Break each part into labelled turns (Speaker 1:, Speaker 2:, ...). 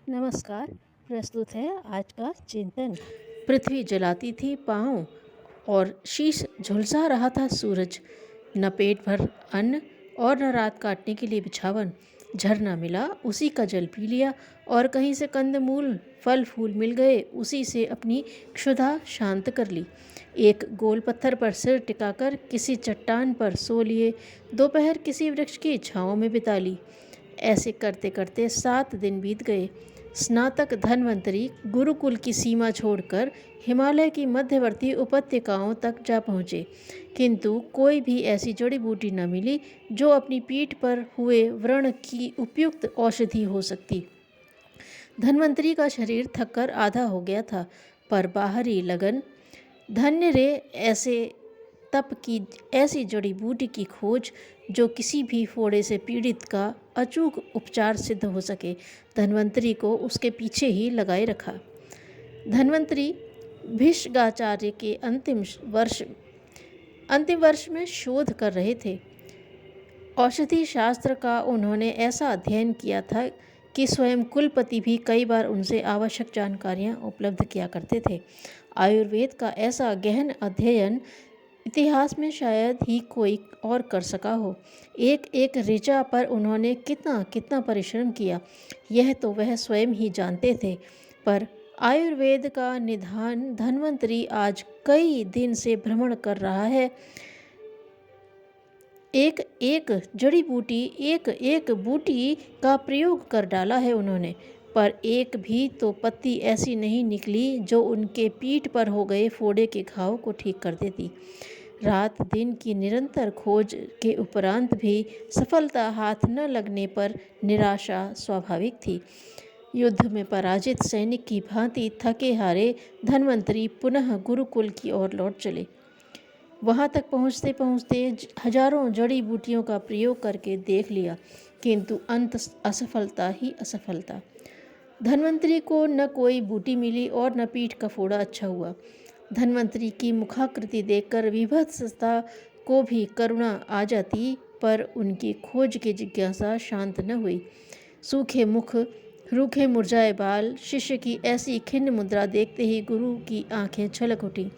Speaker 1: नमस्कार। प्रस्तुत है आज का चिंतन। पृथ्वी जलाती थी पाँव और शीश झुलसा रहा था सूरज। न पेट भर अन्न और न रात काटने के लिए बिछावन। झरना मिला उसी का जल पी लिया, और कहीं से कंदमूल फल फूल मिल गए उसी से अपनी क्षुधा शांत कर ली। एक गोल पत्थर पर सिर टिकाकर किसी चट्टान पर सो लिए, दोपहर किसी वृक्ष की छाँव में बिता ली। ऐसे करते करते 7 दिन बीत गए। स्नातक धन्वंतरी गुरुकुल की सीमा छोड़कर हिमालय की मध्यवर्ती उपत्यकाओं तक जा पहुँचे, किंतु कोई भी ऐसी जड़ी बूटी न मिली जो अपनी पीठ पर हुए व्रण की उपयुक्त औषधि हो सकती। धन्वंतरी का शरीर थककर आधा हो गया था, पर बाहरी लगन, धन्य रे ऐसे तप की ऐसी जड़ी बूटी की खोज जो किसी भी फोड़े से पीड़ित का अचूक उपचार सिद्ध हो सके, धन्वंतरी को उसके पीछे ही लगाए रखा। धन्वंतरी भीष्माचार्य के अंतिम वर्ष में शोध कर रहे थे। औषधि शास्त्र का उन्होंने ऐसा अध्ययन किया था कि स्वयं कुलपति भी कई बार उनसे आवश्यक जानकारियां उपलब्ध किया करते थे। आयुर्वेद का ऐसा गहन अध्ययन इतिहास में शायद ही कोई और कर सका हो। एक एक ऋचा पर उन्होंने कितना कितना परिश्रम किया, यह तो वह स्वयं ही जानते थे। पर आयुर्वेद का निधान धन्वंतरी आज कई दिन से भ्रमण कर रहा है। एक एक जड़ी बूटी, एक एक बूटी का प्रयोग कर डाला है उन्होंने, पर एक भी तो पत्ती ऐसी नहीं निकली जो उनके पीठ पर हो गए फोड़े के घाव को ठीक कर देती। रात दिन की निरंतर खोज के उपरांत भी सफलता हाथ न लगने पर निराशा स्वाभाविक थी। युद्ध में पराजित सैनिक की भांति थके हारे धन्वंतरी पुनः गुरुकुल की ओर लौट चले। वहां तक पहुंचते पहुंचते हजारों जड़ी बूटियों का प्रयोग करके देख लिया, किंतु अंत असफलता ही असफलता। धन्वंतरी को न कोई बूटी मिली और न पीठ का फोड़ा अच्छा हुआ। धन्वंतरी की मुखाकृति देखकर विभत्सता को भी करुणा आ जाती, पर उनकी खोज की जिज्ञासा शांत न हुई। सूखे मुख, रूखे मुरझाए बाल, शिष्य की ऐसी खिन्न मुद्रा देखते ही गुरु की आंखें छलक उठी।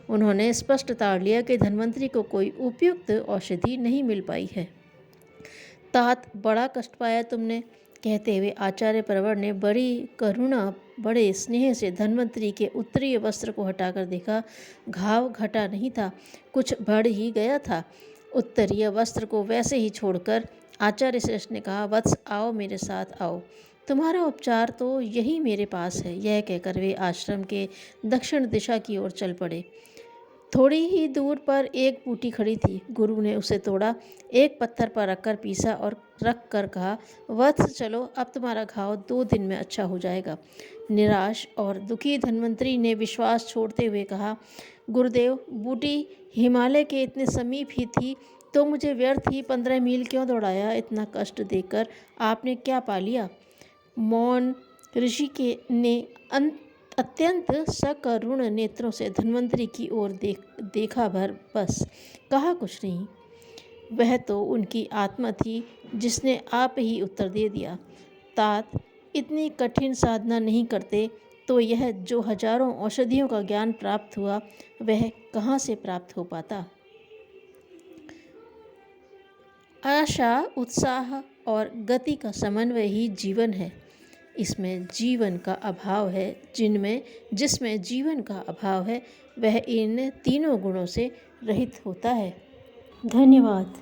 Speaker 1: उन्होंने स्पष्ट ताड़ लिया कि धन्वंतरी को कोई उपयुक्त औषधि नहीं मिल पाई है। तात, बड़ा कष्ट पाया तुमने, कहते हुए आचार्य प्रवर ने बड़ी करुणा बड़े स्नेह से धन्वंतरी के उत्तरीय वस्त्र को हटाकर देखा। घाव घटा नहीं था, कुछ बढ़ ही गया था। उत्तरीय वस्त्र को वैसे ही छोड़कर आचार्य श्रेष्ठ ने कहा, वत्स आओ, मेरे साथ आओ, तुम्हारा उपचार तो यही मेरे पास है। यह कहकर वे आश्रम के दक्षिण दिशा की ओर चल पड़े। थोड़ी ही दूर पर एक बूटी खड़ी थी। गुरु ने उसे तोड़ा, एक पत्थर पर रखकर पीसा और रख कर कहा, वत्स चलो, अब तुम्हारा घाव 2 दिन में अच्छा हो जाएगा। निराश और दुखी धन्वंतरी ने विश्वास छोड़ते हुए कहा, गुरुदेव, बूटी हिमालय के इतने समीप ही थी तो मुझे व्यर्थ ही 15 मील क्यों दौड़ाया? इतना कष्ट देकर आपने क्या पा लिया? मौन ऋषि के ने अत्यंत सकरुण नेत्रों से धन्वंतरी की ओर देखा भर, बस कहा कुछ नहीं। वह तो उनकी आत्मा थी जिसने आप ही उत्तर दे दिया। तात, इतनी कठिन साधना नहीं करते तो यह जो हजारों औषधियों का ज्ञान प्राप्त हुआ वह कहाँ से प्राप्त हो पाता? आशा, उत्साह और गति का समन्वय ही जीवन है। इसमें जीवन का अभाव है, जिसमें जीवन का अभाव है वह इन तीनों गुणों से रहित होता है। धन्यवाद।